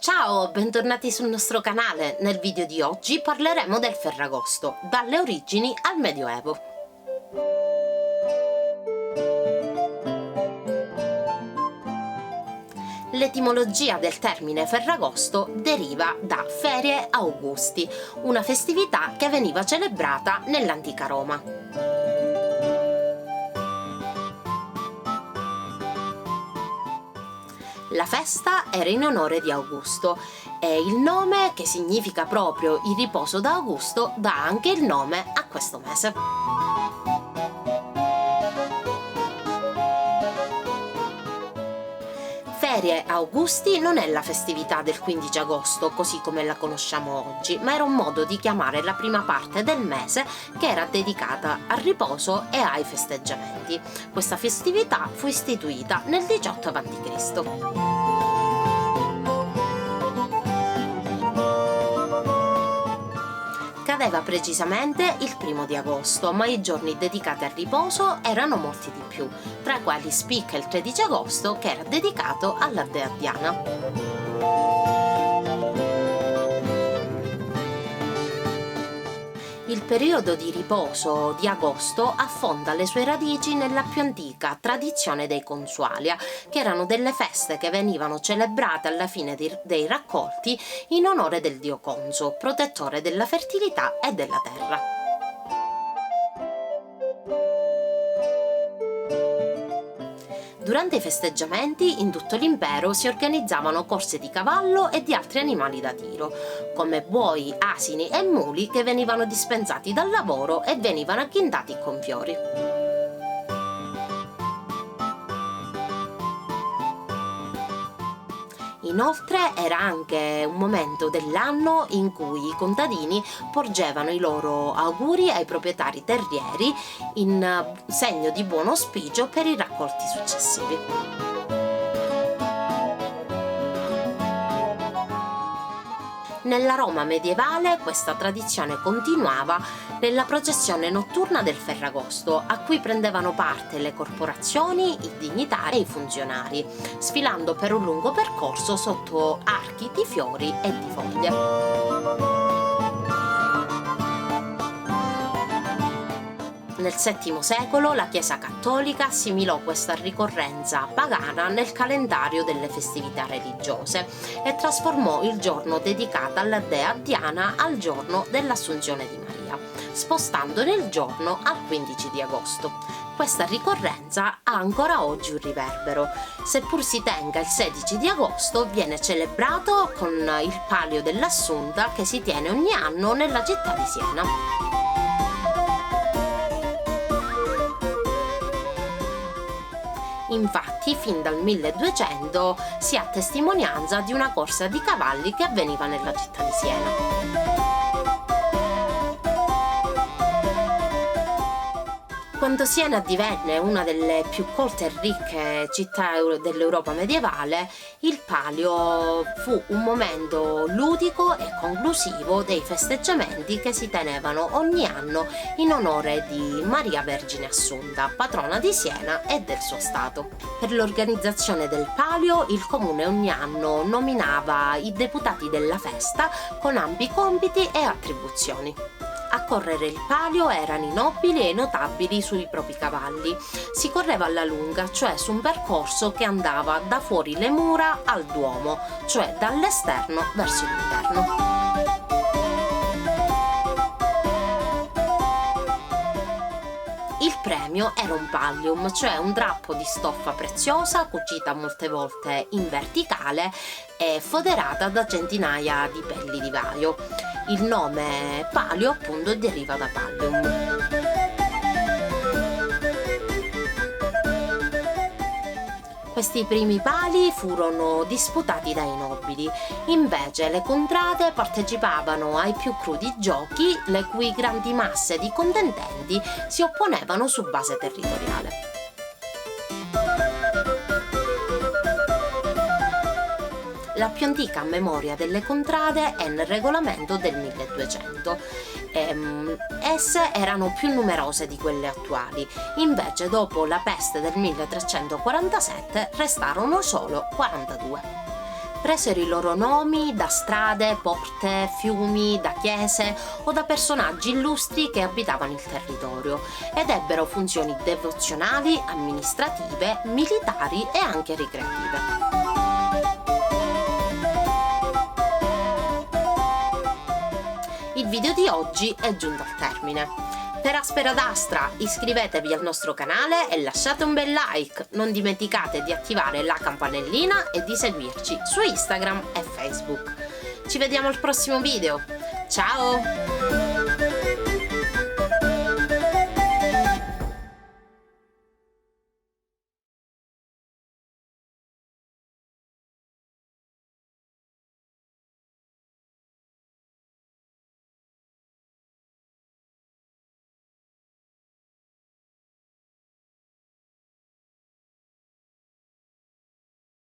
Ciao, bentornati sul nostro canale. Nel video di oggi parleremo del Ferragosto, dalle origini al Medioevo. L'etimologia del termine Ferragosto deriva da Ferie Augusti, una festività che veniva celebrata nell'antica Roma. La festa era in onore di Augusto e il nome, che significa proprio il riposo da Augusto, dà anche il nome a questo mese. Ferie Augusti non è la festività del 15 agosto, così come la conosciamo oggi, ma era un modo di chiamare la prima parte del mese che era dedicata al riposo e ai festeggiamenti. Questa festività fu istituita nel 18 a.C. Cadeva precisamente il 1° di agosto, ma i giorni dedicati al riposo erano molti di più, tra i quali spicca il 13 agosto che era dedicato alla dea Diana. Il periodo di riposo di agosto affonda le sue radici nella più antica tradizione dei consualia, che erano delle feste che venivano celebrate alla fine dei raccolti in onore del dio Conso, protettore della fertilità e della terra. Durante i festeggiamenti in tutto l'impero si organizzavano corse di cavallo e di altri animali da tiro, come buoi, asini e muli che venivano dispensati dal lavoro e venivano agghindati con fiori. Inoltre era anche un momento dell'anno in cui i contadini porgevano i loro auguri ai proprietari terrieri in segno di buon auspicio per i raccolti successivi. Nella Roma medievale questa tradizione continuava nella processione notturna del Ferragosto, a cui prendevano parte le corporazioni, i dignitari e i funzionari, sfilando per un lungo percorso sotto archi di fiori e di foglie. Nel VII secolo la Chiesa cattolica assimilò questa ricorrenza pagana nel calendario delle festività religiose e trasformò il giorno dedicato alla dea Diana al giorno dell'Assunzione di Maria, spostandone il giorno al 15 di agosto. Questa ricorrenza ha ancora oggi un riverbero. Seppur si tenga il 16 di agosto, viene celebrato con il Palio dell'Assunta che si tiene ogni anno nella città di Siena. Infatti, fin dal 1200 si ha testimonianza di una corsa di cavalli che avveniva nella città di Siena. Quando Siena divenne una delle più colte e ricche città dell'Europa medievale, il Palio fu un momento ludico e conclusivo dei festeggiamenti che si tenevano ogni anno in onore di Maria Vergine Assunta, patrona di Siena e del suo stato. Per l'organizzazione del Palio, il comune ogni anno nominava i deputati della festa con ampi compiti e attribuzioni. A correre il Palio erano i nobili e i notabili sui propri cavalli. Si correva alla lunga, cioè su un percorso che andava da fuori le mura al Duomo, cioè dall'esterno verso l'interno. Il premio era un pallium, cioè un drappo di stoffa preziosa cucita molte volte in verticale e foderata da centinaia di pelli di vaio. Il nome palio appunto deriva da pallium. Questi primi pali furono disputati dai nobili, invece le contrade partecipavano ai più crudi giochi, le cui grandi masse di contendenti si opponevano su base territoriale. La più antica memoria delle contrade è nel regolamento del 1200. Esse erano più numerose di quelle attuali, invece dopo la peste del 1347 restarono solo 42. presero i loro nomi da strade, porte, fiumi, da chiese o da personaggi illustri che abitavano il territorio ed ebbero funzioni devozionali, amministrative, militari e anche ricreative. Il video di oggi è giunto al termine. Per Aspera d'Astra iscrivetevi al nostro canale e lasciate un bel like, non dimenticate di attivare la campanellina e di seguirci su Instagram e Facebook. Ci vediamo al prossimo video, ciao!